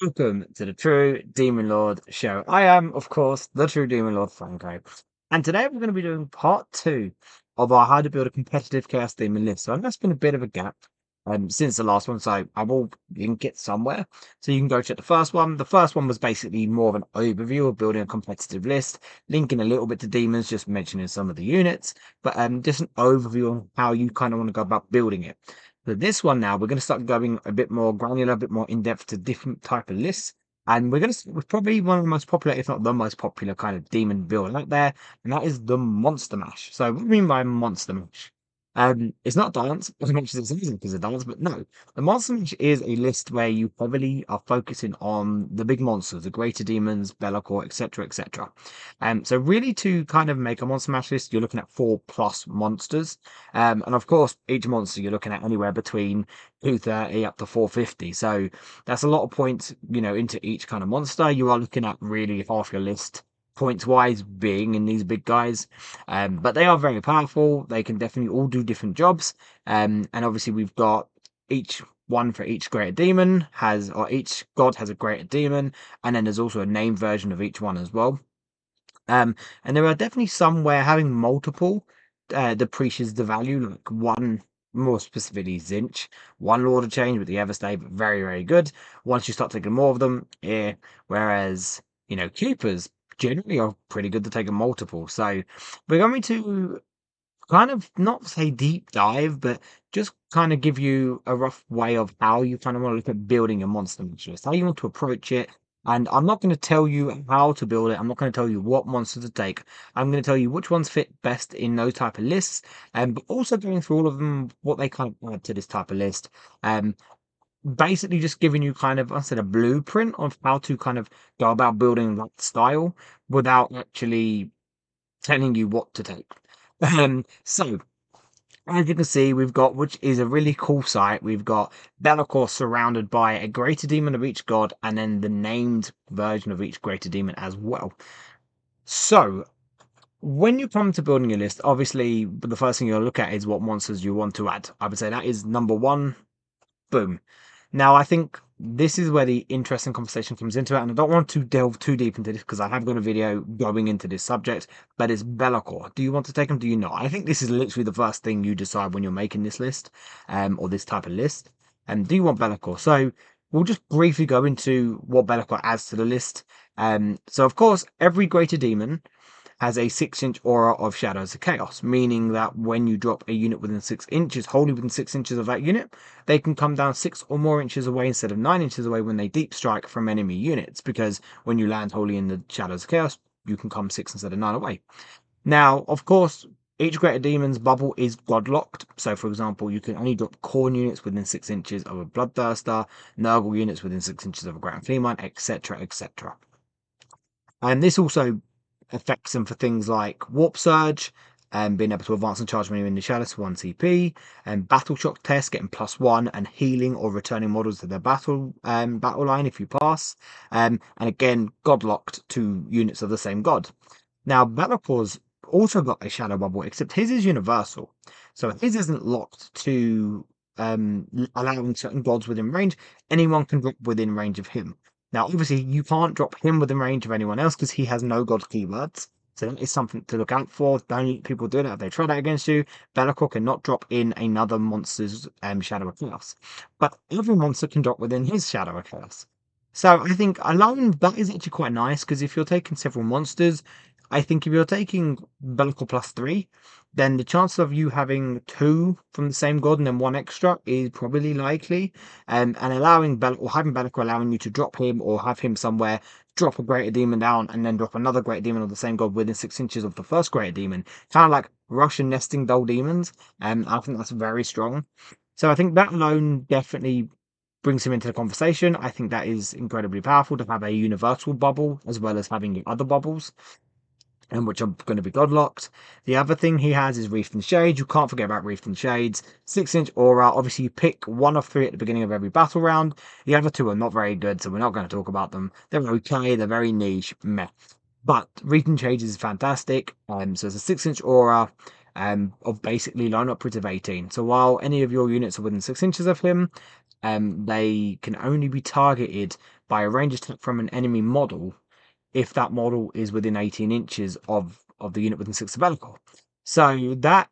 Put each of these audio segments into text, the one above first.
Welcome to the True Demon Lord show. I am, of course, the True Demon Lord Franco. And today we're going to be doing part two of our How to Build a Competitive Chaos Demon list. So I know it's been a bit of a gap since the last one, so I will link it somewhere. So you can go check the first one. The first one was basically more of an overview of building a competitive list, linking a little bit to demons, just mentioning some of the units, but just an overview on how you kind of want to go about building it. So this one now, we're going to start going a bit more granular, a bit more in depth to different type of lists. And we're going to with probably one of the most popular, if not the most popular kind of demon build out there, and that is the Monster Mash. So what do we mean by Monster Mash? It's not dance as much as it seems because it's dance, but no, the Monster Mash is a list where you heavily are focusing on the big monsters, the greater demons, Bellor, etc., etc. So really to kind of make a Monster Mash list, you're looking at 4+ monsters. And of course, each monster you're looking at anywhere between 230 up to 450. So that's a lot of points, into each kind of monster. You are looking at really half your list points wise being in these big guys. But they are very powerful. They can definitely all do different jobs. And obviously we've got each one for each greater demon or each god has a greater demon, and then there's also a named version of each one as well. And there are definitely some where having multiple depreciates the value, like one more specifically Zinch, one Lord of Change with the Everstay, but very, very good. Once you start taking more of them, yeah. Whereas, Keepers generally are pretty good to take a multiple. So we're going to kind of not say deep dive, but just kind of give you a rough way of how you kind of want to look at building a monster list, how you want to approach it. And I'm not going to tell you how to build it. I'm not going to tell you what monster to take. I'm going to tell you which ones fit best in those type of lists, and but also going through all of them, what they kind of add to this type of list. Um, Basically just giving you kind of, I said, a blueprint of how to kind of go about building that style without actually telling you what to take. So as you can see, we've got, which is a really cool site, we've got Bellor surrounded by a greater demon of each god, and then the named version of each greater demon as well. So, when you come to building your list, obviously, the first thing you'll look at is what monsters you want to add. I would say that is number one. Boom. Now, I think this is where the interesting conversation comes into it, and I don't want to delve too deep into this because I have got a video going into this subject, but it's Bellor. Do you want to take them? Do you not? I think this is literally the first thing you decide when you're making this list, or this type of list. And do you want Bellor? So we'll just briefly go into what Bellor adds to the list. So of course, every greater demon has a 6-inch aura of Shadows of Chaos, meaning that when you drop a unit within 6 inches, wholly within 6 inches of that unit, they can come down 6 or more inches away instead of 9 inches away when they deep strike from enemy units, because when you land wholly in the Shadows of Chaos, you can come 6 instead of 9 away. Now, of course, each Greater Demon's bubble is god locked. So, for example, you can only drop Corn units within 6 inches of a Bloodthirster, Nurgle units within 6 inches of a Grand Fleamine, etc., etc. And this also affects them for things like Warp Surge, and being able to advance and charge when you're in the shadows for 1 CP, and Battle Shock test, getting +1, and healing or returning models to their battle line if you pass. And again, God locked to units of the same god. Now, Bellacor's also got a shadow bubble, except his is universal. So his isn't locked to allowing certain gods within range. Anyone can drop within range of him. Now, obviously, you can't drop him within range of anyone else because he has no god keywords. So that is something to look out for. Don't let people do that if they try that against you. Be'lakor cannot drop in another monster's Shadow of Chaos. But every monster can drop within his Shadow of Chaos. So I think alone, that is actually quite nice because if you're taking several monsters, I think if you're taking Be'lakor +3, then the chance of you having two from the same god and then one extra is probably likely. And allowing or having Be'lakor allowing you to drop him or have him somewhere, drop a greater demon down and then drop another greater demon of the same god within 6 inches of the first greater demon, kind of like Russian nesting doll demons. And I think that's very strong. So I think that alone definitely brings him into the conversation. I think that is incredibly powerful to have a universal bubble as well as having the other bubbles, and which are going to be godlocked. The other thing he has is Reefed in Shades. You can't forget about Reefed in Shades. 6-inch aura. Obviously, you pick one of three at the beginning of every battle round. The other two are not very good, so we're not going to talk about them. They're okay. They're very niche. Meh. But Reefed in Shades is fantastic. So it's a 6-inch aura. Of basically line operative 18. So while any of your units are within 6 inches of him, they can only be targeted by a range attack from an enemy model if that model is within 18 inches of the unit within 6 of Bellor. So that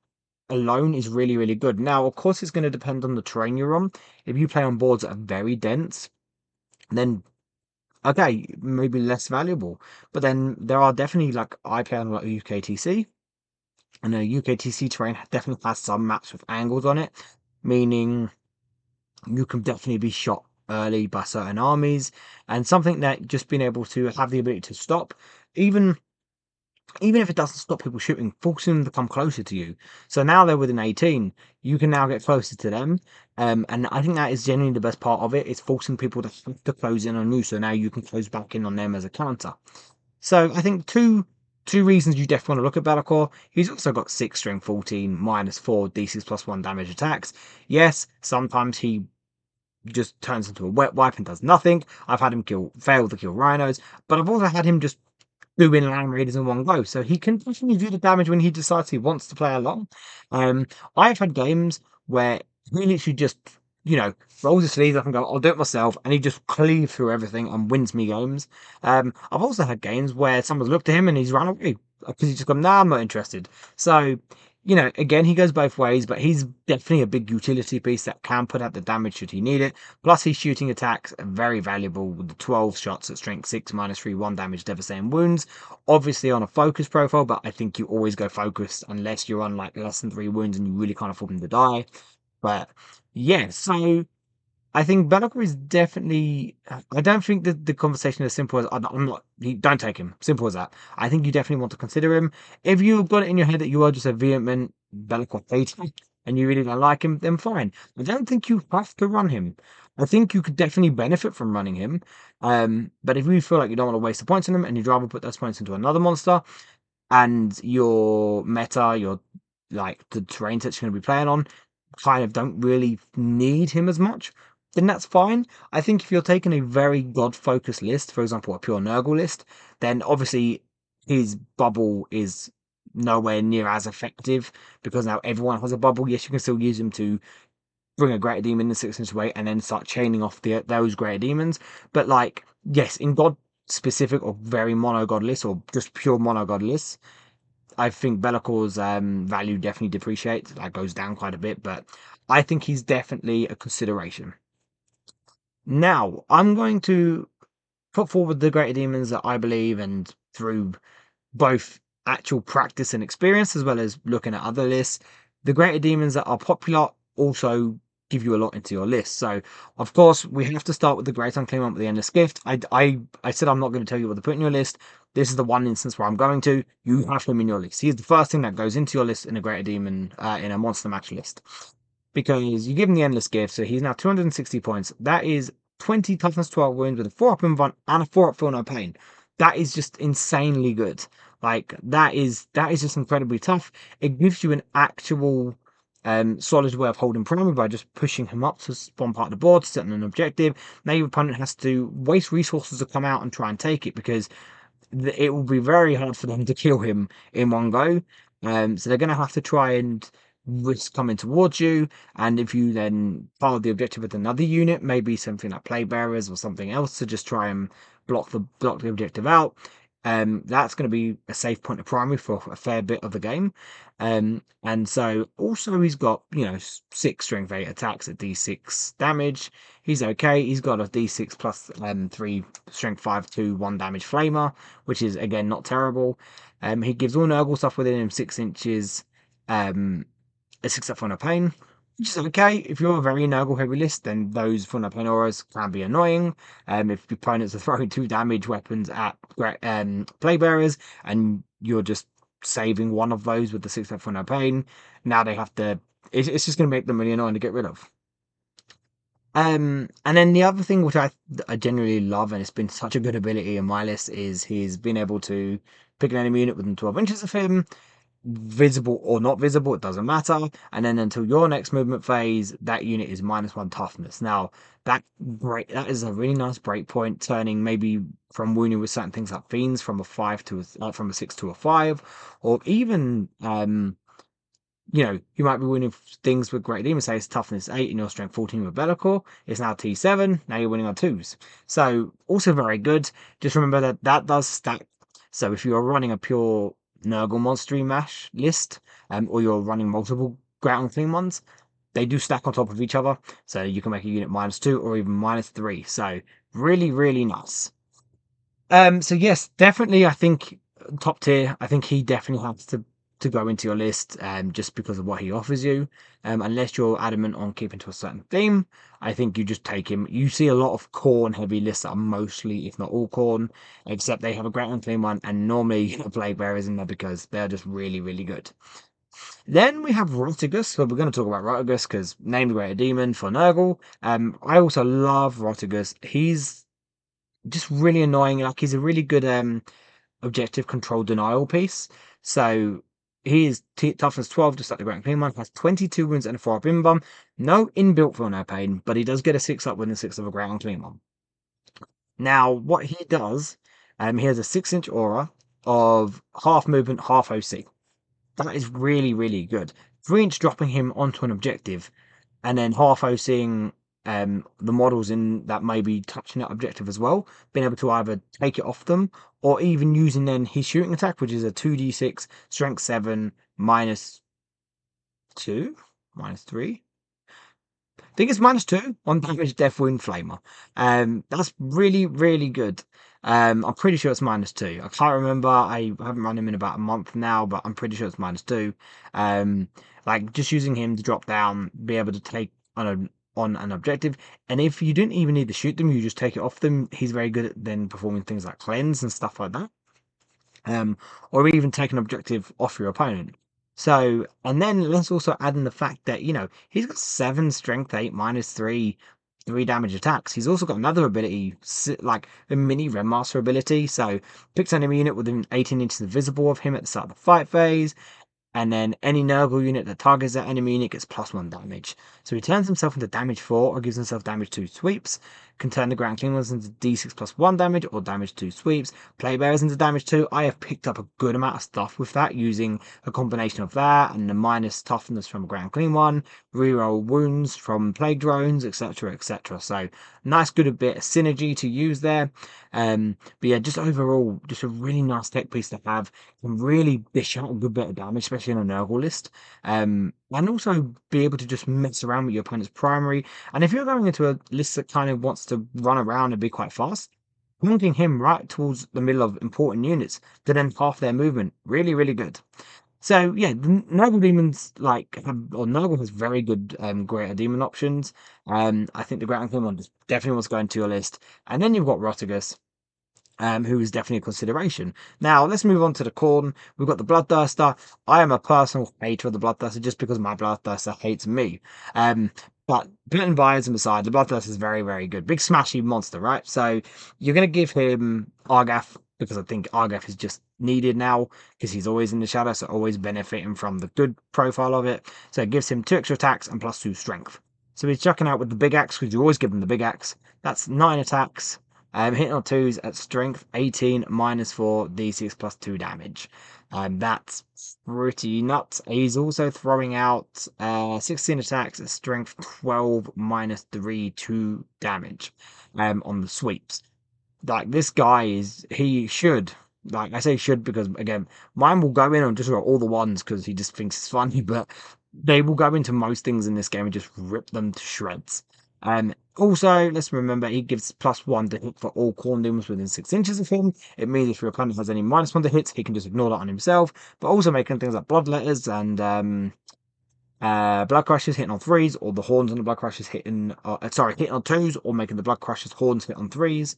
alone is really, really good. Now, of course, it's going to depend on the terrain you're on. If you play on boards that are very dense, then okay, maybe less valuable. But then there are definitely, like, I play on like UKTC, and a UKTC terrain definitely has some maps with angles on it, meaning you can definitely be shot early by certain armies, and something that just being able to have the ability to stop, even even if it doesn't stop people shooting, forcing them to come closer to you. So now they're within 18, you can now get closer to them. And I think that is genuinely the best part of it. It's forcing people to close in on you. So now you can close back in on them as a counter. So I think two reasons you definitely want to look at Be'lakor. He's also got 6 strength 14, -4, D6 +1 damage attacks. Yes, sometimes he just turns into a wet wipe and does nothing. I've had him fail to kill rhinos, but I've also had him just doing land raiders in one go. So he can definitely do the damage when he decides he wants to play along. Um, I've had games where he literally just, rolls his sleeves up and go, I'll do it myself, and he just cleaves through everything and wins me games. I've also had games where someone's looked at him and he's run away because he's just gone, nah, I'm not interested. So, again, he goes both ways, but he's definitely a big utility piece that can put out the damage should he need it. Plus, his shooting attacks are very valuable with the 12 shots at strength 6, -3, 1 damage, devastating wounds. Obviously on a focus profile, but I think you always go focused unless you're on like less than 3 wounds and you really can't afford him to die. But yeah, so I think Bellor is definitely. I don't think that the conversation is as simple as I'm not. Don't take him. Simple as that. I think you definitely want to consider him. If you've got it in your head that you are just a vehement Bellor hater and you really don't like him, then fine. I don't think you have to run him. I think you could definitely benefit from running him. But if you feel like you don't want to waste the points on him and you'd rather put those points into another monster, and your meta, your like the terrain that you're going to be playing on, kind of don't really need him as much, then that's fine. I think if you're taking a very god focused list, for example, a pure Nurgle list, then obviously his bubble is nowhere near as effective because now everyone has a bubble. Yes, you can still use him to bring a greater demon in 6 inches away and then start chaining off those greater demons. But like, yes, in god specific or very mono god lists or just pure mono god lists, I think Bellacor's value definitely depreciates. That goes down quite a bit, but I think he's definitely a consideration. Now, I'm going to put forward the greater demons that I believe, and through both actual practice and experience, as well as looking at other lists, the greater demons that are popular also give you a lot into your list. So, of course, we have to start with the Great Unclaimed One with the Endless Gift. I said I'm not going to tell you what to put in your list. This is the one instance where I'm going to. You have him in your list. He's the first thing that goes into your list in a greater demon, in a monster match list. Because you give him the Endless Gift, so he's now 260 points. That is 20 toughness 12 wounds with a 4-up invuln and a 4-up feel no pain. That is just insanely good. Like that is just incredibly tough. It gives you an actual solid way of holding primary by just pushing him up to one part of the board, setting an objective. Now your opponent has to waste resources to come out and try and take it because it will be very hard for them to kill him in one go. So they're going to have to try and risk coming towards you. And if you then follow the objective with another unit, maybe something like play bearers or something else to just try and block the objective out, that's going to be a safe point of primary for a fair bit of the game. And so also he's got 6 strength 8 attacks at d6 damage. He's okay. He's got a d6 plus 3 strength 5 2 1 damage flamer, which is again not terrible. He gives all Nurgle stuff within him 6 inches. A 6-up for no pain, which is okay. If you're a very Nurgle heavy list, then those for no pain auras can be annoying. If your opponents are throwing 2 damage weapons at play bearers and you're just saving one of those with the 6-up for no pain, now they have to. It's just going to make them really annoying to get rid of. And then the other thing which I genuinely love, and it's been such a good ability in my list, is he's been able to pick an enemy unit within 12 inches of him, visible or not visible, it doesn't matter. And then until your next movement phase, that unit is -1 toughness. Now that is a really nice break point, turning maybe from wounding with certain things like fiends from a 5 to from a 6 to a 5, or even you might be winning things with Great Demon, say it's toughness 8 and your strength 14 with Bellor. It's now T7. Now you're winning on 2s. So also very good. Just remember that that does stack. So if you're running a pure Nurgle Monstery Mash list, or you're running multiple ground theme ones, they do stack on top of each other. So you can make a unit -2 or even -3. So really, really nice. So yes, definitely. I think top tier. I think he definitely has to go into your list, just because of what he offers you. Unless you're adamant on keeping to a certain theme, I think you just take him. You see a lot of corn heavy lists that are mostly, if not all, corn, except they have a great on theme one, and normally Plague Bearers in there because they're just really, really good. Then we have Rotigus. So we're going to talk about Rotigus because named Greater Demon for Nurgle. I also love Rotigus. He's just really annoying. Like he's a really good objective control denial piece. So he is toughness 12 just like the Grand Clean one, has 22 wounds and a 4 up in bomb. No inbuilt feel no pain, but he does get a 6 up with a 6 of a Grand Clean one. Now, what he does, he has a 6-inch aura of half movement, half OC. That is really, really good. 3-inch dropping him onto an objective and then half OCing the models in that may be touching that objective as well, being able to either take it off them or even using then his shooting attack, which is a 2d6, strength 7, -2, -3. I think it's -2 on damage, death, wound, flamer. That's really, really good. I'm pretty sure it's -2. I can't remember. I haven't run him in about a month now, but I'm pretty sure it's -2. Like just using him to drop down, be able to take on an objective, and if you didn't even need to shoot them, you just take it off them. He's very good at then performing things like cleanse and stuff like that. Or even take an objective off your opponent. So, and then let's also add in the fact that, he's got 7 strength 8 -3, 3 damage attacks. He's also got another ability, like a mini Redmaster ability. So, picks an enemy unit within 18 inches visible of him at the start of the fight phase. And then any Nurgle unit that targets that enemy unit gets +1 damage. So he turns himself into damage 4 or gives himself damage 2 sweeps. Can turn the ground clean ones into d6 +1 damage or damage 2 sweeps. Plague Bearers into damage 2. I have picked up a good amount of stuff with that using a combination of that and the minus toughness from a ground clean one, reroll wounds from plague drones, etc. etc. So nice good bit of synergy to use there. But yeah, just overall, just a really nice tech piece to have. Can really dish out a good bit of damage, especially in a Nurgle list. And also be able to just mess around with your opponent's primary. And if you're going into a list that kind of wants to run around and be quite fast, pointing him right towards the middle of important units to then half their movement, really, really good. So yeah, the Nurgle Demons or Nurgle has very good Greater Demon options. I think the Greater Demon definitely wants to go into your list. And then you've got Rotigus, who is definitely a consideration. Now, let's move on to the corn. We've got the Bloodthirster. I am a personal hater of the Bloodthirster just because my Bloodthirster hates me. But putting biasm aside, the Bloodthirster is very, very good. Big smashy monster, right? So you're going to give him Argath because I think Argath is just needed now because he's always in the shadow, so always benefiting from the good profile of it. So it gives him 2 extra attacks and +2 strength. So he's chucking out with the big axe because you always give him the big axe. That's 9 attacks. Hitting on 2s at strength 18 -4 d6 +2 damage. That's pretty nuts. He's also throwing out 16 attacks at strength 12 -3 2 damage on the sweeps. Like this guy he should. Like I say should because again, mine will go in on just all the ones because he just thinks it's funny, but they will go into most things in this game and just rip them to shreds. Also, let's remember he gives +1 to hit for all corn demons within 6 inches of him. It means if your opponent has any -1 to hits, he can just ignore that on himself. But also making things like bloodletters and blood crushes hitting on 3s, or the horns on the blood crushes hitting hitting on 2s, or making the blood crushes horns hit on 3s,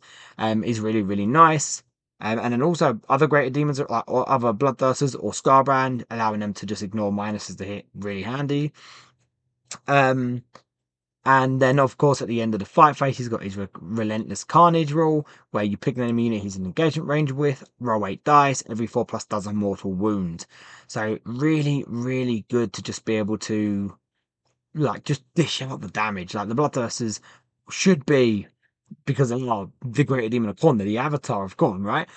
is really, really nice. And then also other greater demons or other bloodthirsters or Scarbrand, allowing them to just ignore minuses to hit, really handy. And then, of course, at the end of the fight phase, he's got his Relentless Carnage rule, where you pick an enemy unit he's in engagement range with, roll 8 dice, every 4+ does a mortal wound. So really, really good to just be able to, just dish out the damage. Like, the Bloodthirsters should be because they are the greater demon of Corn, they're the avatar of Corn, right?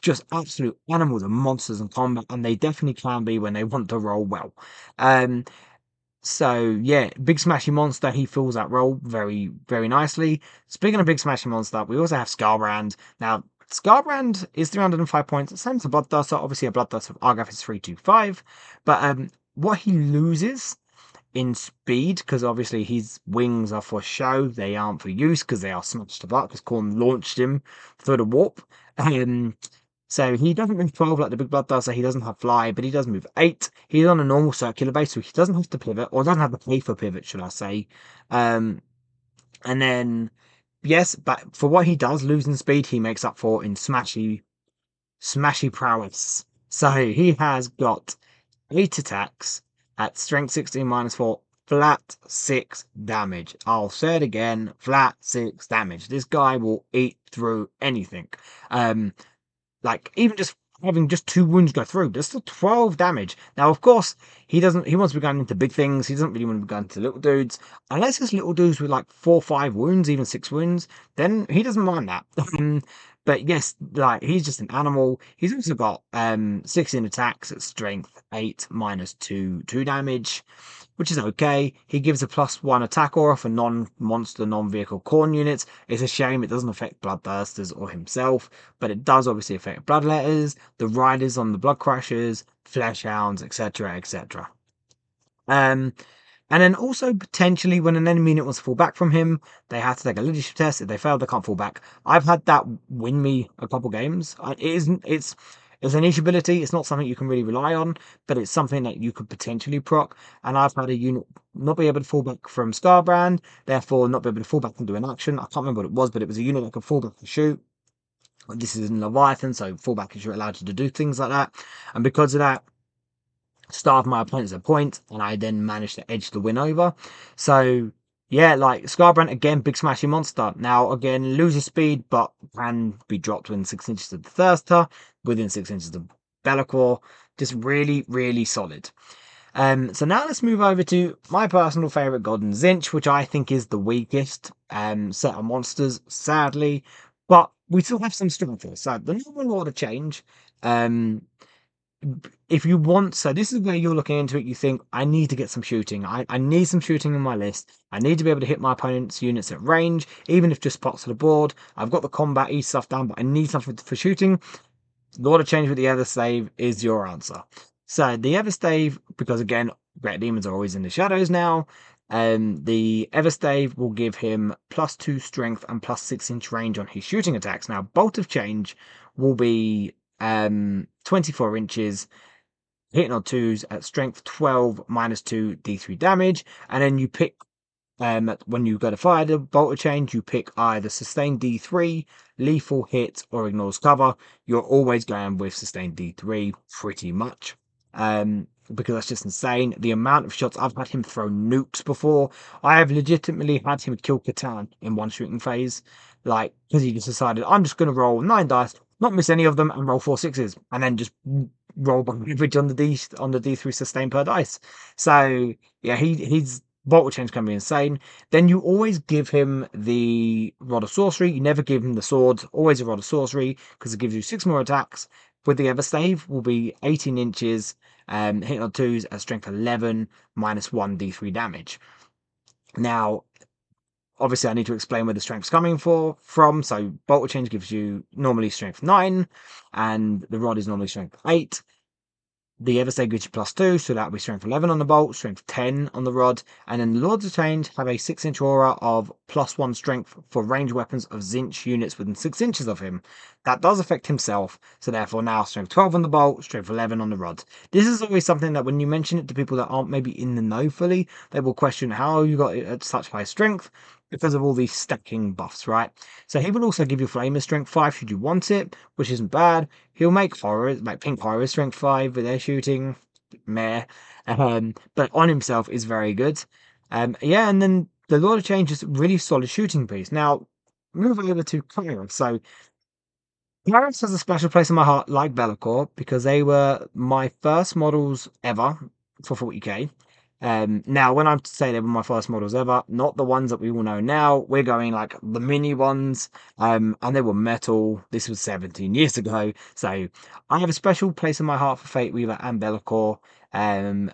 Just absolute animals and monsters in combat, and they definitely can be when they want to roll well. Um, so yeah, Big Smashy Monster, he fills that role very, very nicely. Speaking of Big Smashy Monster, we also have Scarbrand. Now, Scarbrand is 305 points, same as a Bloodthirster. Obviously, a Bloodthirster of Argath is 325. But what he loses in speed, because obviously his wings are for show, they aren't for use because they are smashed apart because Korn launched him through the warp. Um, so he doesn't move 12 like the Big Blood does, so he doesn't have fly, but he does move 8. He's on a normal circular base, so he doesn't have to pivot, or doesn't have to pay for pivot, should I say. Um, and then, yes, but for what he does lose in speed, he makes up for in smashy prowess. So he has got 8 attacks at strength 16 -4, flat 6 damage. I'll say it again, flat 6 damage. This guy will eat through anything. Um, like even just having just 2 wounds go through, there's still 12 damage. Now, of course, he wants to be going into big things. He doesn't really want to be going into little dudes. Unless it's little dudes with like 4 or 5 wounds, even 6 wounds, then he doesn't mind that. But yes, like he's just an animal. He's also got 16 attacks at strength 8 -2 damage, which is okay. He gives a +1 attack aura for non-monster, non-vehicle corn units. It's a shame it doesn't affect Bloodthirsters or himself, but it does obviously affect Bloodletters, the riders on the Blood Crushers, Fleshhounds, etc., etc. Um, and then also potentially when an enemy unit wants to fall back from him, they have to take a leadership test. If they fail, they can't fall back. I've had that win me a couple games. It isn't. It's a niche ability. It's not something you can really rely on, but it's something that you could potentially proc. And I've had a unit not be able to fall back from Scarbrand, therefore not be able to fall back and do an action. I can't remember what it was, but it was a unit that could fall back and shoot. This is in Leviathan, so fallback is allowed you to do things like that. And because of that, starve my opponents at point, and I then managed to edge the win over. So yeah, like Scarbrand again, big smashing monster. Now again, loses speed, but can be dropped within 6 inches of the Thirster, within 6 inches of Bellor. Just really, really solid. So now let's move over to my personal favourite Goden Zinch, which I think is the weakest set of monsters, sadly. But we still have some strength here. So the normal order change. Um, if you want, so this is where you're looking into it, you think, I need to get some shooting. I need some shooting in my list. I need to be able to hit my opponent's units at range, even if just spots to the board. I've got the combat E stuff down, but I need something for shooting. The order change with the Everstave is your answer. So the Everstave, because again, Great Demons are always in the shadows now. The Everstave will give him +2 strength and +6 inch range on his shooting attacks. Now, Bolt of Change will be 24 inches, hitting on 2s at strength 12 -2 D3 damage, and then you pick when you go to fire the bolt of change, you pick either sustained D3, lethal hit, or ignores cover. You're always going with sustained D3, pretty much. Because that's just insane. The amount of shots I've had him throw nukes before. I have legitimately had him kill Catan in one shooting phase. Like, because he just decided, I'm just going to roll 9 dice, not miss any of them, and roll 4 sixes, and then just roll by average on the D3 sustain per dice. So yeah, he's Bolt change can be insane. Then you always give him the Rod of Sorcery. You never give him the sword. Always a Rod of Sorcery because it gives you 6 more attacks. With the Everstave, will be 18 inches, hitting on 2s at strength 11, -1 D3 damage. Now, obviously, I need to explain where the strength's coming from. So, Bolt Change gives you normally strength 9, and the Rod is normally strength 8. The Everstay gives you +2, so that will be strength 11 on the bolt, strength 10 on the rod, and then the Lords of Change have a 6-inch aura of +1 strength for ranged weapons of Zinch units within 6 inches of him. That does affect himself, so therefore now strength 12 on the bolt, strength 11 on the rod. This is always something that when you mention it to people that aren't maybe in the know fully, they will question how you got it at such high strength because of all these stacking buffs, right? So he will also give you Flamer strength 5 should you want it, which isn't bad. He'll make horrors, like Pink Horror strength 5 with their shooting, meh. But on himself is very good. Yeah, and then the Lord of Change is a really solid shooting piece. Now, move over to Kairos. So, Kairos has a special place in my heart, like Bellacore, because they were my first models ever for 40k. Now, when I say they were my first models ever, not the ones that we all know now, we're going like the mini ones, and they were metal. This was 17 years ago, so I have a special place in my heart for Fate Weaver and Bellor.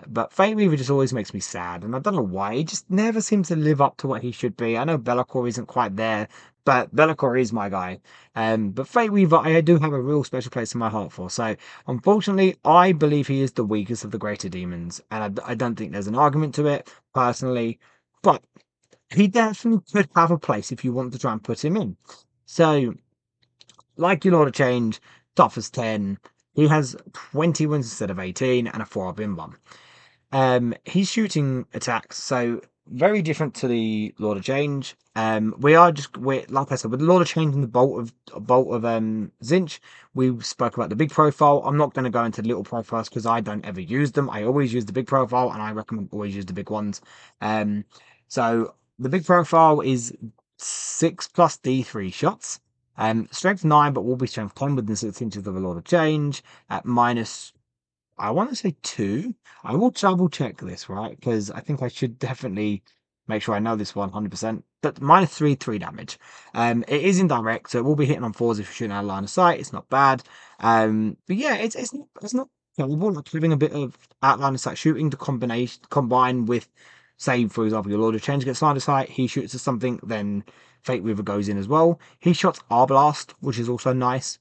But Fate Weaver just always makes me sad, and I don't know why. He just never seems to live up to what he should be. I know Bellor isn't quite there, but Bellor is my guy. But Fate Weaver, I do have a real special place in my heart for. So unfortunately, I believe he is the weakest of the greater demons, and I don't think there's an argument to it, personally. But he definitely could have a place if you want to try and put him in. So, like your Lord of Change, tough as 10, he has 20 wins instead of 18 and a 4-up in one. He's shooting attacks, so very different to the Lord of Change. We're like I said, with the Lord of Change and the Bolt of Zinch, we spoke about the big profile. I'm not going to go into the little profiles because I don't ever use them. I always use the big profile, and I recommend always use the big ones. So the big profile is 6 plus D3 shots. Strength 9, but will be strength 10 within 6 inches of a Lord of Change at minus, I want to say 2. I will double check this, right? Because I think I should definitely make sure I know this 100%. But minus 3, 3 damage. It is indirect, so it will be hitting on 4s if you're shooting out of line of sight. It's not bad. But yeah, it's not terrible. Like having a bit of outline of sight shooting to combine with, say, for example, your Lord of Change gets line of sight, he shoots at something, then Fate Weaver goes in as well. He shots Arblast, which is also nice.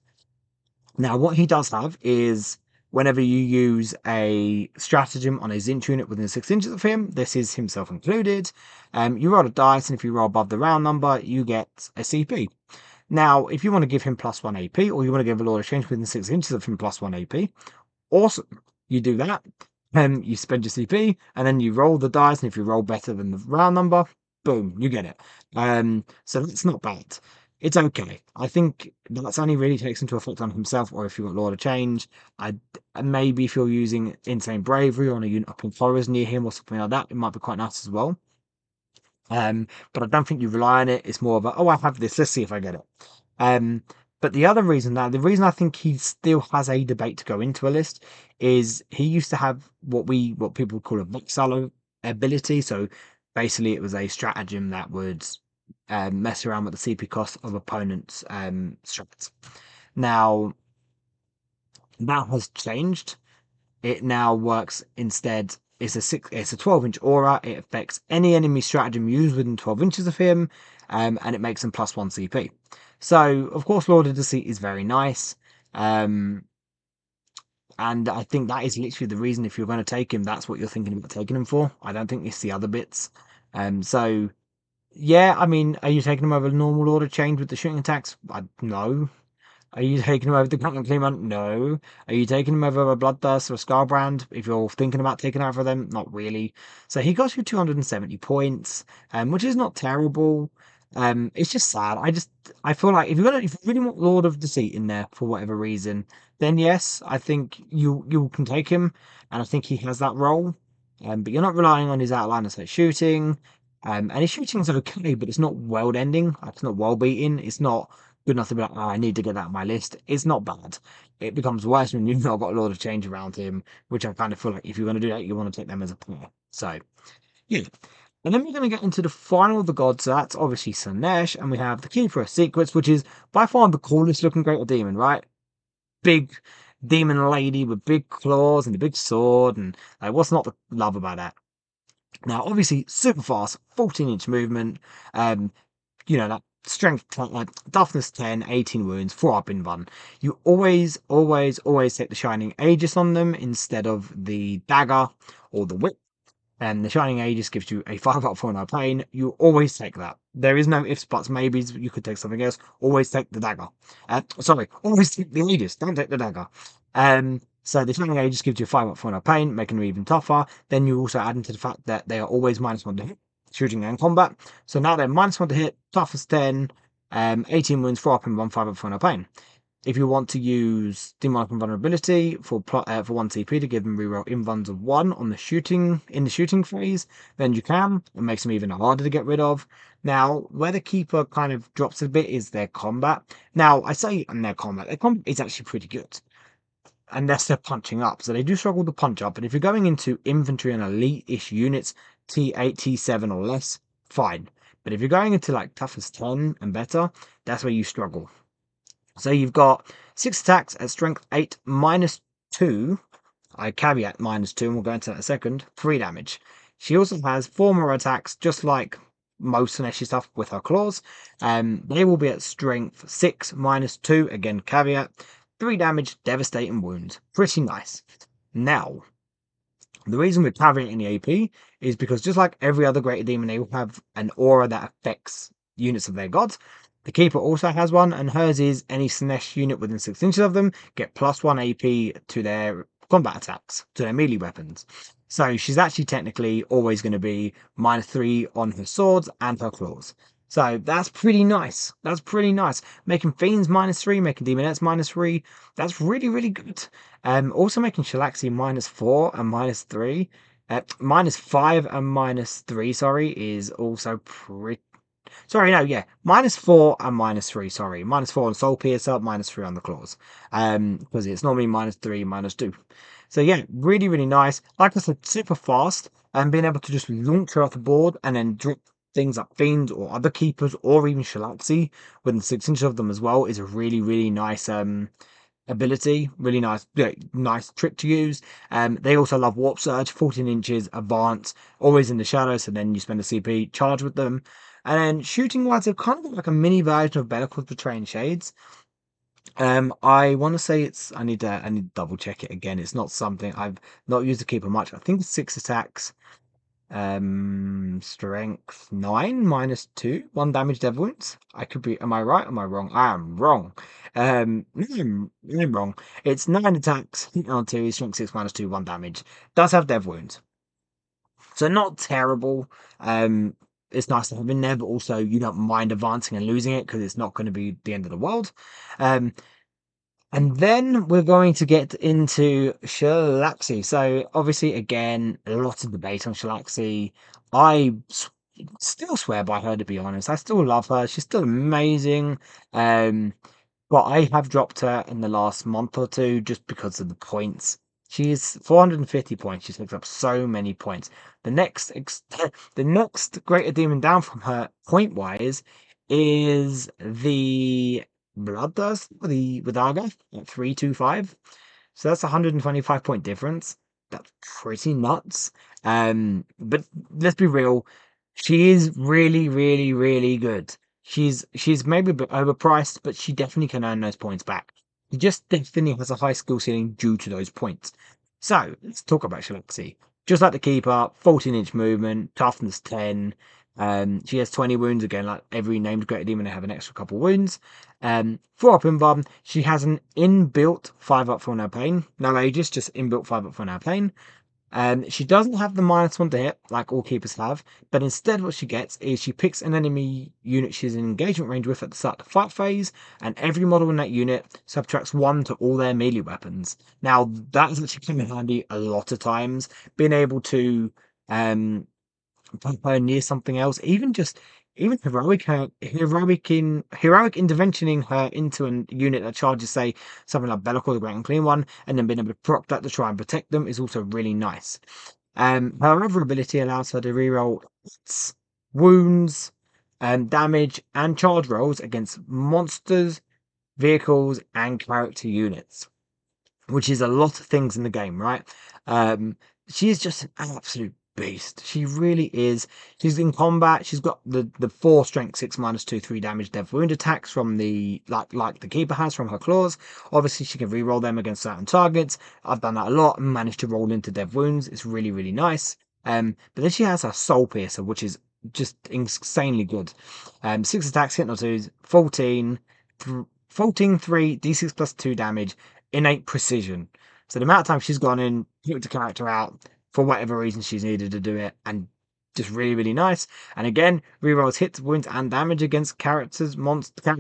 Now, what he does have is whenever you use a stratagem on a Zinch unit within 6 inches of him, this is himself included, you roll a dice, and if you roll above the round number, you get a CP. Now, if you want to give him plus 1 AP, or you want to give a Lord of Change within 6 inches of him plus 1 AP, awesome. You do that, you spend your CP, and then you roll the dice, and if you roll better than the round number, boom, you get it. So that's not bad. It's okay. I think that's only really takes into effect on himself, or if you've got Lord of Change. I maybe if you're using Insane Bravery on a unit up in forest near him or something like that, it might be quite nice as well. But I don't think you rely on it. It's more of a, oh, I have this. Let's see if I get it. Um, but the reason I think he still has a debate to go into a list is he used to have what people call a Vexalo ability. So basically, it was a stratagem that would mess around with the CP cost of opponents' strats. Now that has changed. It now works instead. It's a 12-inch aura. It affects any enemy stratagem used within 12 inches of him, and it makes him plus 1 CP. So, of course, Lord of Deceit is very nice. Um, and I think that is literally the reason if you're going to take him, that's what you're thinking about taking him for. I don't think it's the other bits. So yeah, I mean, are you taking him over normal Lord of Change with the shooting attacks? No. Are you taking him over the Captain Clement? No. Are you taking him over a Bloodthirst or a Scarbrand? If you're thinking about taking over them, not really. So he got you 270 points, which is not terrible. It's just sad. I feel like if you really want Lord of Deceit in there for whatever reason, then yes, I think you can take him, and I think he has that role. But you're not relying on his outline of shooting. And his shooting's okay, but it's not world ending. It's not world beating. It's not good enough to be like, oh, I need to get that on my list. It's not bad. It becomes worse when you've not got a lot of change around him, which I kind of feel like if you're going to do that, you want to take them as a pair. So, yeah. And then we're going to get into the final of the gods. So that's obviously Slanesh, and we have the Keeper of Secrets, which is by far the coolest looking greater demon, right? Big demon lady with big claws and a big sword, and like, what's not to love about that? Now, obviously, super fast, 14-inch movement. That strength, like toughness 10, 18 wounds, 4-up in one. You always, always, always take the Shining Aegis on them instead of the dagger or the whip. And the Shining Aegis gives you a 5-up for no pain. You always take that. There is no ifs, buts, maybes. You could take something else. Always take the dagger. Always take the Aegis. Don't take the dagger. So the Shining Aegis gives you a 5-up for no pain, making them even tougher. Then you also add into the fact that they are always -1 to hit, shooting and combat. So now they're -1 to hit, toughness 10, 18 wounds, 4-up in 1, 5-up for no pain. If you want to use Demonic Invulnerability for 1 CP to give them reroll invuns of 1 on the shooting phase, then you can. It makes them even harder to get rid of. Now, where the Keeper kind of drops a bit is their combat. Now, I say in their combat is actually pretty good. unless they're punching up. So they do struggle to punch up. But if you're going into infantry and elite-ish units, T8, T7 or less, fine. But if you're going into like toughest 10 and better, that's where you struggle. So you've got 6 attacks at strength 8 -2. I caveat -2, and we'll go into that in a second. 3 damage. She also has 4 more attacks, just like most Sineshi stuff with her claws. They will be at strength 6 -2. Again, caveat. 3 damage, devastating wounds. Pretty nice. Now, the reason we're caveating the AP is because just like every other greater demon, they will have an aura that affects units of their gods. The Keeper also has one, and hers is any Sinesh unit within 6 inches of them get +1 AP to their combat attacks, to their melee weapons. So she's actually technically always going to be -3 on her swords and her claws. So that's pretty nice. That's pretty nice. Making Fiends -3, making Demonettes -3. That's really, really good. Also making Shalaxi -4 and -3. -5 and -3, sorry, is also pretty. Sorry, no, yeah. -4 and -3, sorry. -4 on Soul Piercer, -3 on the claws. Because it's normally -3, -2. So yeah, really, really nice. Like I said, super fast, and being able to just launch her off the board and then drop things like Fiends or other keepers or even Shalaxi within 6 inches of them as well is a really, really nice ability. Really nice, nice trick to use. They also love Warp Surge, 14 inches, advance, always in the shadows, so then you spend a CP, charge with them. And then shooting wise, they're kind of like a mini version of Bellor called Betraying Shades. I want to say it's. I need to double check it again. It's not something I've not used the keeper much. I think it's 6 attacks. Strength 9 -2, 1 damage dev wounds. I could be. Am I right? Am I wrong? I am wrong. No, I'm wrong. It's 9 attacks, hit on 2, strength 6 -2, 1 damage. Does have dev wounds. So not terrible. It's nice to have in there, but also you don't mind advancing and losing it because it's not going to be the end of the world. And then we're going to get into Shalaxi. So obviously, again, a lot of debate on Shalaxi. I still swear by her, to be honest. I still love her. She's still amazing. But I have dropped her in the last month or two just because of the points. She's 450 points. She takes up so many points. The next, the next greater demon down from her point wise is the Bloodthirst with the Arga at 325. So that's a 125-point difference. That's pretty nuts. But let's be real. She is really, really, really good. She's maybe a bit overpriced, but she definitely can earn those points back. She just definitely has a high skill ceiling due to those points. So let's talk about Shalaxi. Just like the Keeper, 14-inch movement, toughness 10. She has 20 wounds again, like every named greater demon, they have an extra couple wounds. 4 up in bomb. She has an inbuilt 5 up for no pain. No ages, just inbuilt 5 up for no pain. She doesn't have the -1 to hit, like all keepers have, but instead what she gets is she picks an enemy unit she's in engagement range with at the start of the fight phase, and every model in that unit subtracts 1 to all their melee weapons. Now, that has actually come in handy a lot of times, being able to put her near something else, even heroic interventioning her into a unit that charges, say, something like Bellor or the Great and Clean One, and then being able to proc that to try and protect them is also really nice. Her other ability allows her to reroll hits, wounds, damage, and charge rolls against monsters, vehicles, and character units, which is a lot of things in the game, right? She is just an absolute beast. She really is. She's in combat. She's got the 4 strength 6 -2 3 damage dev wound attacks from the like the keeper has from her claws. Obviously, she can re-roll them against certain targets. I've done that a lot and managed to roll into dev wounds. It's really, really nice. But then she has her soul piercer, which is just insanely good. 6 attacks, hit not 2s, 14, 14 3 d6 plus 2 damage, innate precision. So the amount of time she's gone in, put the character out for whatever reason she's needed to do it, and just really, really nice. And again, rerolls hits, wounds, and damage against character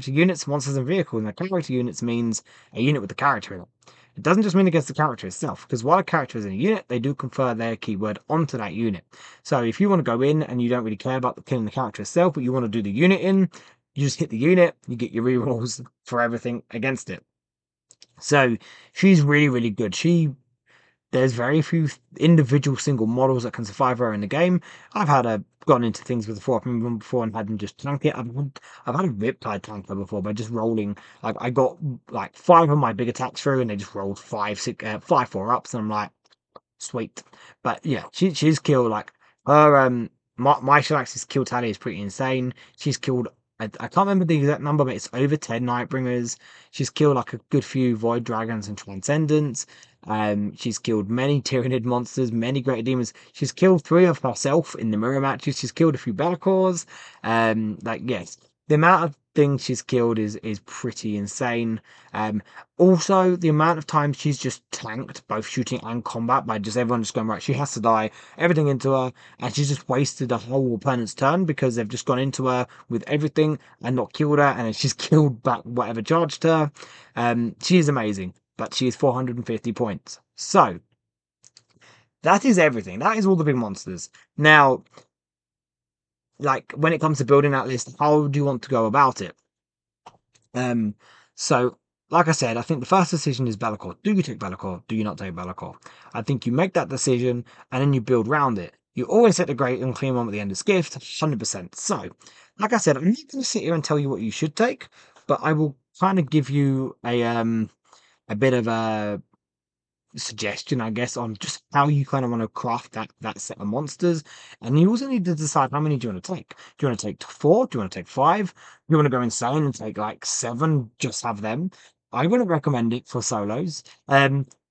units, monsters, and vehicles. And character units means a unit with the character in it. It doesn't just mean against the character itself, because while a character is in a unit, they do confer their keyword onto that unit. So if you want to go in and you don't really care about killing the character itself, but you want to do the unit in, you just hit the unit, you get your rerolls for everything against it. So she's really, really good. There's very few individual single models that can survive her in the game. I've had her gone into things with the 4 before and had them just tank it. I've had a Riptide tank her before by just rolling. Like I got like five of my big attacks through, and they just rolled five, six, five, 4 ups, and I'm like, sweet. But yeah, she's killed like her my Shalax's kill tally is pretty insane. She's killed I can't remember the exact number, but it's over 10 Nightbringers. She's killed like a good few Void Dragons and Transcendents. She's killed many Tyrannid monsters, many Greater Demons. She's killed three of herself in the mirror matches. She's killed a few Bellacors. Like yes, the amount of things she's killed is pretty insane. Um, Also, the amount of times she's just tanked both shooting and combat by just everyone just going, right, she has to die, everything into her, and she's just wasted a whole opponent's turn because they've just gone into her with everything and not killed her, and it's just killed back whatever charged her. She is amazing, but she is 450 points. So, that is everything. That is all the big monsters. Now, like, when it comes to building that list, how do you want to go about it? Um, so, like I said, I think the first decision is Be'lakor. Do you take Be'lakor? Do you not take Be'lakor? I think you make that decision and then you build around it. You always hit the great and clean one at the end of Skift, 100%. So, like I said, I'm not going to sit here and tell you what you should take, but I will kind of give you a bit of a suggestion, I guess, on just how you kind of want to craft that set of monsters. And you also need to decide how many do you want to take. Do you want to take four? Do you want to take five? Do you want to go insane and take like seven? Just have them. I wouldn't recommend it for solos.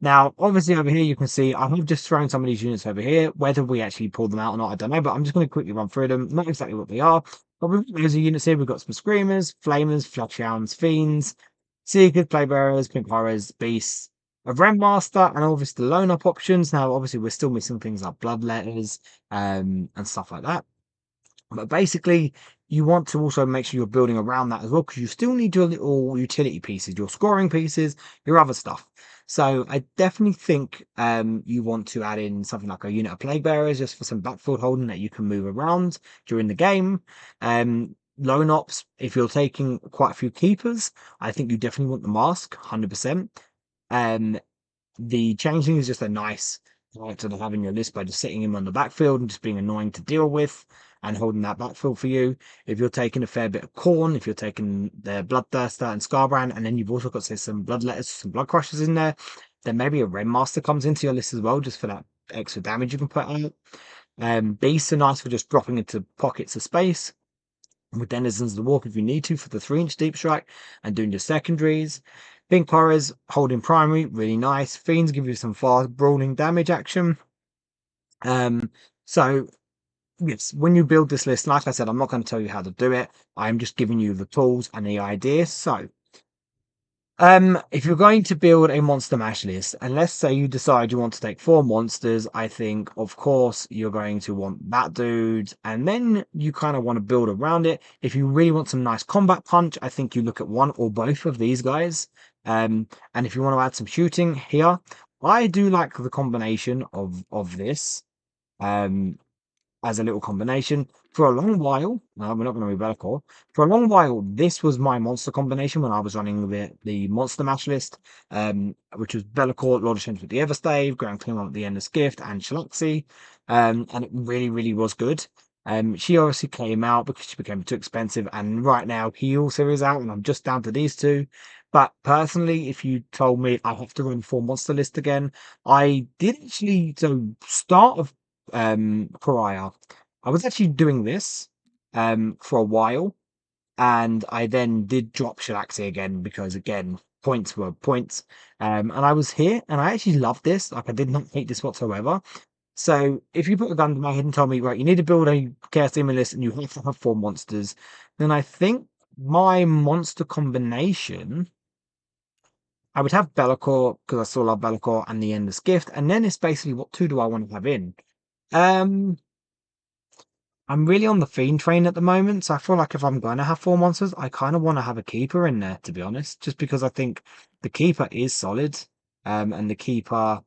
Now, obviously, over here you can see I have just thrown some of these units over here. Whether we actually pull them out or not, I don't know. But I'm just going to quickly run through them. Not exactly what they are. But we've got loads of units here. We've got some Screamers, Flamers, Fletchhounds, Fiends, Seekers, Playbearers, Pink Horrors, Beasts, a Master, and obviously the loan up options. Now, obviously, we're still missing things like Bloodletters and stuff like that. But basically, you want to also make sure you're building around that as well, because you still need your little utility pieces, your scoring pieces, your other stuff. So I definitely think you want to add in something like a unit of Plague Bearers just for some backfield holding that you can move around during the game. Lone ops, if you're taking quite a few keepers, I think you definitely want the mask, 100%. Um, the Changeling is just a nice character to have in your list by just sitting him on the backfield and just being annoying to deal with and holding that backfield for you. If you're taking a fair bit of Corn, if you're taking the Bloodthirster and Scarbrand, and then you've also got, say, some Bloodletters, some Blood Crushers in there, then maybe a Master comes into your list as well, just for that extra damage you can put out. Beasts are nice for just dropping into pockets of space with Denizens of the Walk if you need to for the 3-inch deep strike and doing your secondaries. Pink Horrors holding primary, really nice. Fiends give you some fast brawling damage action. Um, so yes, when you build this list, like I said, I'm not going to tell you how to do it. I'm just giving you the tools and the ideas. So if you're going to build a monster mash list, and let's say you decide you want to take 4 monsters, I think, of course, you're going to want that dude, and then you kind of want to build around it. If you really want some nice combat punch, I think you look at one or both of these guys. And if you want to add some shooting here, I do like the combination of this. Um, as a little combination. For a long while, no, we're not going to be Be'lakor. For a long while, this was my monster combination when I was running the monster match list, which was Be'lakor, Lord of Change with the Everstave, Grand Clean at the end of Skift, and Shalaxi. And it really, really was good. She obviously came out because she became too expensive, and right now he also is out, and I'm just down to these two. But personally, if you told me I have to run full monster list again, I did actually start of Pariah. I was actually doing this for a while, and I then did drop Shalaxi again because again points were points. And I was here, and I actually loved this. Like I did not hate this whatsoever. So if you put a gun to my head and told me, right, you need to build a Chaos Demon list and you have to have 4 monsters, then I think my monster combination, I would have Be'lakor because I still love Be'lakor and the Endless Gift, and then it's basically what two do I want to have in? Um, I'm really on the Fiend train at the moment, so I feel like if I'm going to have 4 monsters, I kind of want to have a Keeper in there, to be honest, just because I think the Keeper is solid, and the Keeper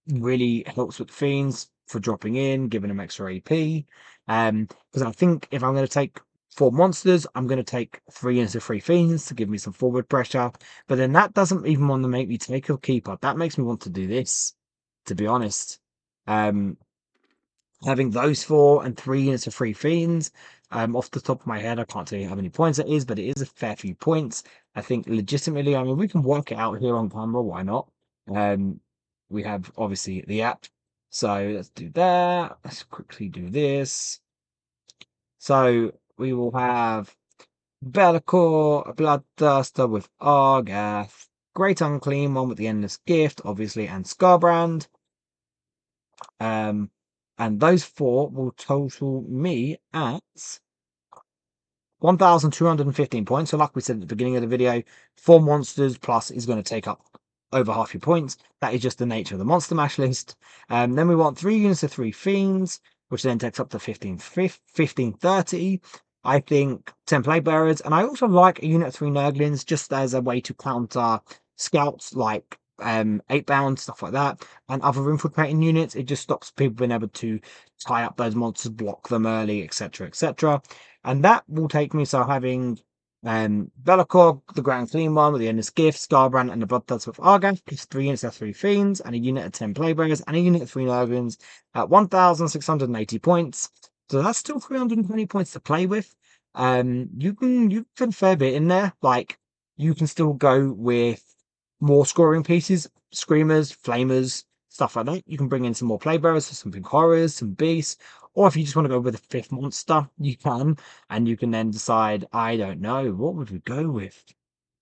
really helps with Fiends for dropping in, giving them extra AP. Because I think if I'm going to take 4 monsters, I'm going to take 3 into 3 fiends to give me some forward pressure. But then that doesn't even want to make me take a keeper. That makes me want to do this, to be honest. Um, Having those 4 and 3 into 3 fiends. Off the top of my head, I can't tell you how many points it is, but it is a fair few points. I think legitimately, I mean, we can work it out here on camera. Why not? We have obviously the app. So let's do that. Let's quickly do this. So we will have Bellor, a Bloodthirster with Argath, Great Unclean One with the Endless Gift, obviously, and Scarbrand. And those 4 will total me at 1,215 points. So like we said at the beginning of the video, 4 monsters plus is going to take up over half your points. That is just the nature of the Monster Mash list. Then we want 3 units of 3 Fiends, which then takes up to 1530. I think 10 Plague Bearers, and I also like a unit of 3 Nurglings just as a way to counter scouts like 8 bound, stuff like that, and other infiltrating units. It just stops people being able to tie up those monsters, block them early, etc. etc. And that will take me, so having Bellor, the Grand Clean One with the Endless Gift, Scarbrand, and the Bloodthirster with Argath, plus 3 units of 3 Fiends, and a unit of 10 Playbearers, and a unit of 3 Nurglings at 1,680 points. So that's still 320 points to play with. You can fit a fair bit in there. Like, you can still go with more scoring pieces, Screamers, Flamers, stuff like that. You can bring in some more Playbearers, some big horrors, some beasts. Or if you just want to go with a 5th monster, you can. And you can then decide, I don't know, what would we go with?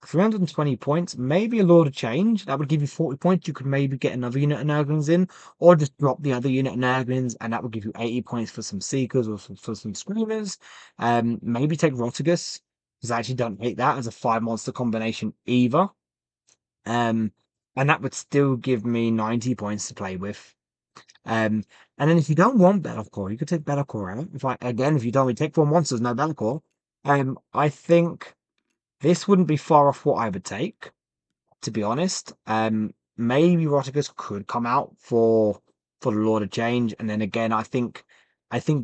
320 points, maybe a Lord of Change. That would give you 40 points. You could maybe get another unit of Nurglings in, or just drop the other unit of Nurglings, and that would give you 80 points for some Seekers or for some Screamers. Maybe take Rotigus, because I actually don't hate that as a 5 monster combination either. And that would still give me 90 points to play with. And then if you don't want Bellor, you could take Bellor out. If you don't want to take 4 monsters, no Bellor. I think this wouldn't be far off what I would take, to be honest. Maybe Rotigus could come out for the Lord of Change, and then again, I think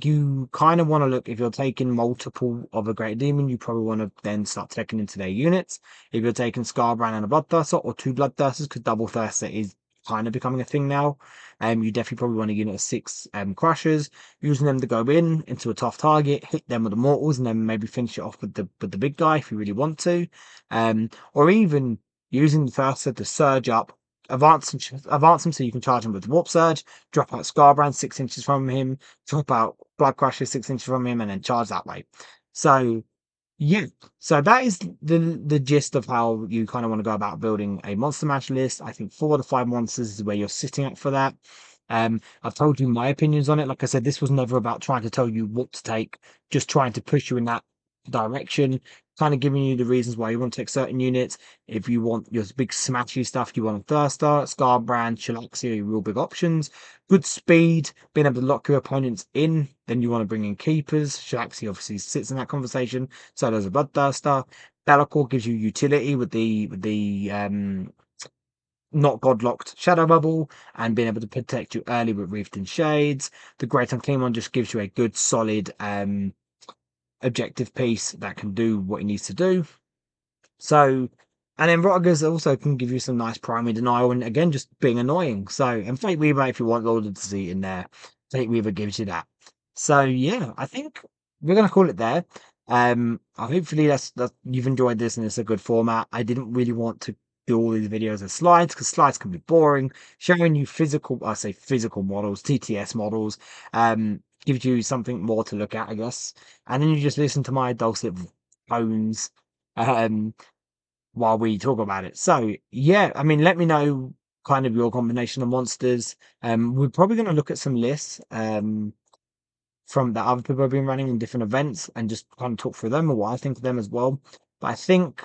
you kind of want to look, if you're taking multiple of a Great Demon, you probably want to then start taking into their units. If you're taking Scarbrand and a Bloodthirster, or 2 Bloodthirsters, because Double Thirster is kind of becoming a thing now. You definitely probably want a unit of 6 Crushers, using them to go into a tough target, hit them with the Mortals, and then maybe finish it off with the big guy if you really want to. Or even using the Thirster to surge up, advance him so you can charge him with Warp Surge, drop out Scarbrand 6 inches from him, drop out Blood Crusher 6 inches from him, and then charge that way. So yeah, so that is the gist of how you kind of want to go about building a Monster Mash list. I think 4 to 5 monsters is where you're sitting at for that. I've told you my opinions on it. Like I said, this was never about trying to tell you what to take, just trying to push you in that direction, kind of giving you the reasons why you want to take certain units. If you want your big smashy stuff, you want a Thirster, Scarbrand, Chilaxia, real big options. Good speed, being able to lock your opponents in. Then you want to bring in Keepers. Chilaxia obviously sits in that conversation. So does a Bloodthirster. Bellor gives you utility with the not godlocked Shadow Bubble, and being able to protect you early with Wreathed in Shades. The Great Unclean One just gives you a good solid objective piece that can do what it needs to do. So, and then Rotigus also can give you some nice primary denial, and again, just being annoying. So, and Fate Weaver, if you want Lord of the Sea in there, Fate Weaver gives you that. So, yeah, I think we're going to call it there. Hopefully that's you've enjoyed this and it's a good format. I didn't really want to do all these videos as slides, because slides can be boring. Showing you physical models, TTS models, gives you something more to look at, I guess. And then you just listen to my dulcet tones while we talk about it. So yeah, I mean, let me know kind of your combination of monsters. We're probably going to look at some lists from that other people have been running in different events, and just kind of talk through them or what I think of them as well. But I think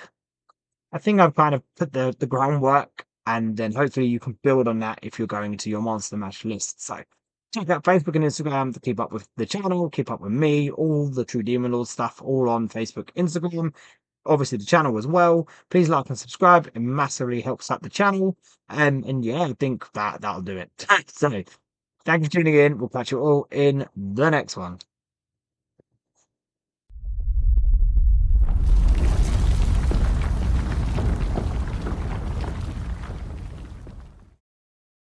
I've kind of put the groundwork, and then hopefully you can build on that if you're going into your Monster Mash list. So check out Facebook and Instagram to keep up with the channel, keep up with me, all the True Demon Lord stuff, all on Facebook, Instagram, obviously the channel as well. Please like and subscribe. It massively helps out the channel. And yeah, I think that'll do it. So thank you for tuning in. We'll catch you all in the next one.